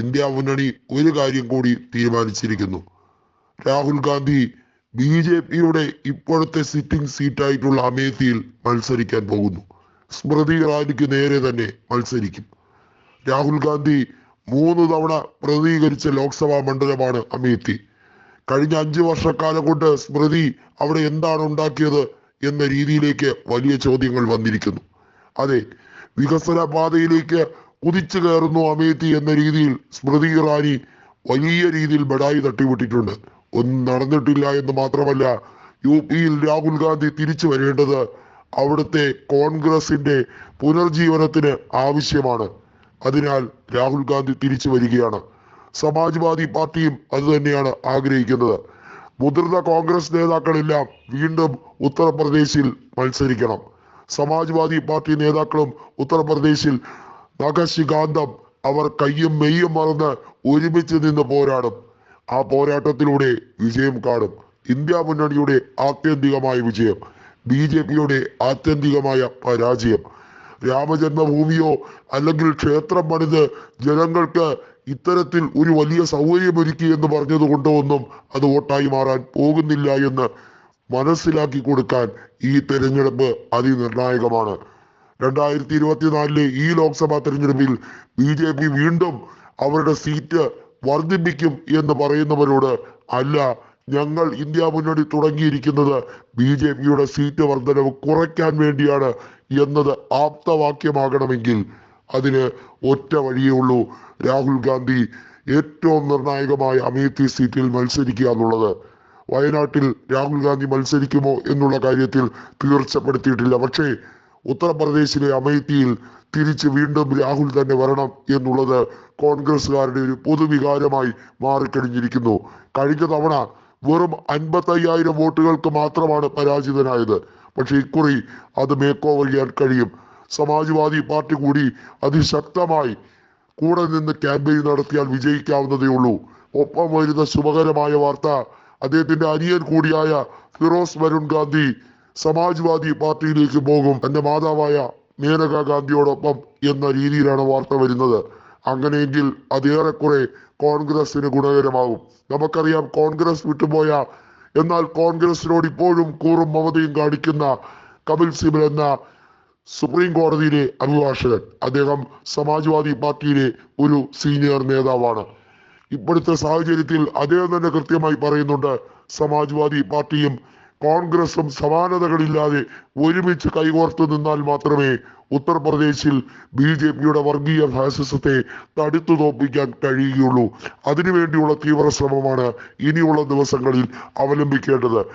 India മുന്നണി ഒരു കാര്യം കൂടി തീരുമാനിച്ചിരിക്കുന്നു. രാഹുൽ ഗാന്ധി BJPയുടെ ഇപ്പോഴത്തെ സിറ്റിംഗ് സീറ്റായിട്ടുള്ള അമേത്തിയിൽ മത്സരിക്കാൻ പോകുന്നു. സ്മൃതി ഇറാനിക്ക് നേരെ തന്നെ മത്സരിക്കും. രാഹുൽ ഗാന്ധി 3 തവണ പ്രതിനിധീകരിച്ച ലോക്സഭാ മണ്ഡലമാണ് അമേത്തി. കഴിഞ്ഞ 5 വർഷക്കാലം കൊണ്ട് സ്മൃതി അവിടെ എന്താണ് ഉണ്ടാക്കിയത് എന്ന രീതിയിലേക്ക് വലിയ ചോദ്യങ്ങൾ വന്നിരിക്കുന്നു. അതെ, വികസന പാതയിലേക്ക് കുതിച്ചു കയറുന്നു അമേത്തി എന്ന രീതിയിൽ സ്മൃതി ഇറാനി വലിയ രീതിയിൽ ബഡായി തട്ടിവിട്ടിട്ടുണ്ട്. ഒന്നും നടന്നിട്ടില്ല എന്ന് മാത്രമല്ല, UPയിൽ രാഹുൽ ഗാന്ധി തിരിച്ചു വരേണ്ടത് അവിടുത്തെ കോൺഗ്രസിന്റെ പുനർജീവനത്തിന് ആവശ്യമാണ്. അതിനാൽ രാഹുൽ ഗാന്ധി തിരിച്ചു വരികയാണ്. സമാജ്വാദി പാർട്ടിയും അത് തന്നെയാണ് ആഗ്രഹിക്കുന്നത്. മുതിർന്ന കോൺഗ്രസ് നേതാക്കളെല്ലാം വീണ്ടും ഉത്തർപ്രദേശിൽ മത്സരിക്കണം. സമാജ്വാദി പാർട്ടി നേതാക്കളും ഉത്തർപ്രദേശിൽ നഖശികാന്തം അവർ കയ്യും മെയ്യും മറന്ന് ഒരുമിച്ച് നിന്ന് പോരാടും. ആ പോരാട്ടത്തിലൂടെ വിജയം കാണും. ഇന്ത്യ മുന്നണിയുടെ ആത്യന്തികമായ വിജയം, BJPയുടെ ആത്യന്തികമായ പരാജയം. രാമജന്മഭൂമിയോ അല്ലെങ്കിൽ ക്ഷേത്രം പണിത് ജനങ്ങൾക്ക് ഇത്തരത്തിൽ ഒരു വലിയ സൗകര്യമൊരുക്കി എന്ന് പറഞ്ഞത് കൊണ്ടോ ഒന്നും അത് വോട്ടായി മാറാൻ പോകുന്നില്ല എന്ന് മനസ്സിലാക്കി കൊടുക്കാൻ ഈ തെരഞ്ഞെടുപ്പ് അതിനിർണായകമാണ്. 2024 ഈ ലോക്സഭാ തെരഞ്ഞെടുപ്പിൽ BJP വീണ്ടും അവരുടെ സീറ്റ് വർദ്ധിപ്പിക്കും എന്ന് പറയുന്നവരോട് അല്ല, ഞങ്ങൾ ഇന്ത്യ മുന്നണി തുടങ്ങിയിരിക്കുന്നത് BJPയുടെ സീറ്റ് വർധനവ് കുറയ്ക്കാൻ വേണ്ടിയാണ് എന്നത് ആപ്തവാക്യമാകണമെങ്കിൽ അതിന് ഒറ്റ വഴിയേ ഉള്ളൂ. രാഹുൽ ഗാന്ധി ഏറ്റവും നിർണായകമായ അമേത്തി സീറ്റിൽ മത്സരിക്കുക എന്നുള്ളത്. വയനാട്ടിൽ രാഹുൽ ഗാന്ധി മത്സരിക്കുമോ എന്നുള്ള കാര്യത്തിൽ തീർച്ചപ്പെടുത്തിയിട്ടില്ല. പക്ഷേ ഉത്തർപ്രദേശിലെ അമേത്തിയിൽ തിരിച്ച് വീണ്ടും രാഹുൽ തന്നെ വരണം എന്നുള്ളത് കോൺഗ്രസ്സുകാരുടെ ഒരു പൊതുവികാരമായി മാറിക്കഴിഞ്ഞിരിക്കുന്നു. കഴിഞ്ഞ തവണ വെറും 55,000 വോട്ടുകൾക്ക് മാത്രമാണ് പരാജിതനായത്. പക്ഷെ ഇക്കുറി അത് മേക്ക് ഓവർ ചെയ്യാൻ കഴിയും. സമാജ്വാദി പാർട്ടി കൂടി അതിശക്തമായി കൂടെ നിന്ന് ക്യാമ്പയിൻ നടത്തിയാൽ വിജയിക്കാവുന്നതേ ഉള്ളൂ. ഒപ്പം വരുന്ന ശുഭകരമായ വാർത്ത, അദ്ദേഹത്തിന്റെ അനിയൻ കൂടിയായ ഫിറോസ് വരുൺ ഗാന്ധി സമാജ്വാദി പാർട്ടിയിലേക്ക് പോകും, തന്റെ മാതാവായ മേനക ഗാന്ധിയോടൊപ്പം എന്ന രീതിയിലാണ് വാർത്ത വരുന്നത്. അങ്ങനെയെങ്കിൽ അതേറെക്കുറെ കോൺഗ്രസിന് ഗുണകരമാകും. നമുക്കറിയാം, കോൺഗ്രസ് വിട്ടുപോയ എന്നാൽ കോൺഗ്രസിനോട് ഇപ്പോഴും കൂറും മമതയും കാണിക്കുന്ന കപിൽ സിബൽ എന്ന സുപ്രീം കോടതിയിലെ അഭിഭാഷകൻ, അദ്ദേഹം സമാജ്വാദി പാർട്ടിയിലെ ഒരു സീനിയർ നേതാവാണ്. ഇപ്പോഴത്തെ സാഹചര്യത്തിൽ അദ്ദേഹം തന്നെ കൃത്യമായി പറയുന്നുണ്ട്, സമാജ്വാദി പാർട്ടിയും കോൺഗ്രസും സമാനതകളില്ലാതെ ഒരുമിച്ച് കൈകോർത്ത് നിന്നാൽ മാത്രമേ ഉത്തർപ്രദേശിൽ BJPയുടെ വർഗീയ ഫാസിസത്തെ തടുത്തു തോൽപ്പിക്കാൻ കഴിയുകയുള്ളൂ. അതിനുവേണ്ടിയുള്ള തീവ്ര ശ്രമമാണ് ഇനിയുള്ള ദിവസങ്ങളിൽ അവലംബിക്കേണ്ടത്.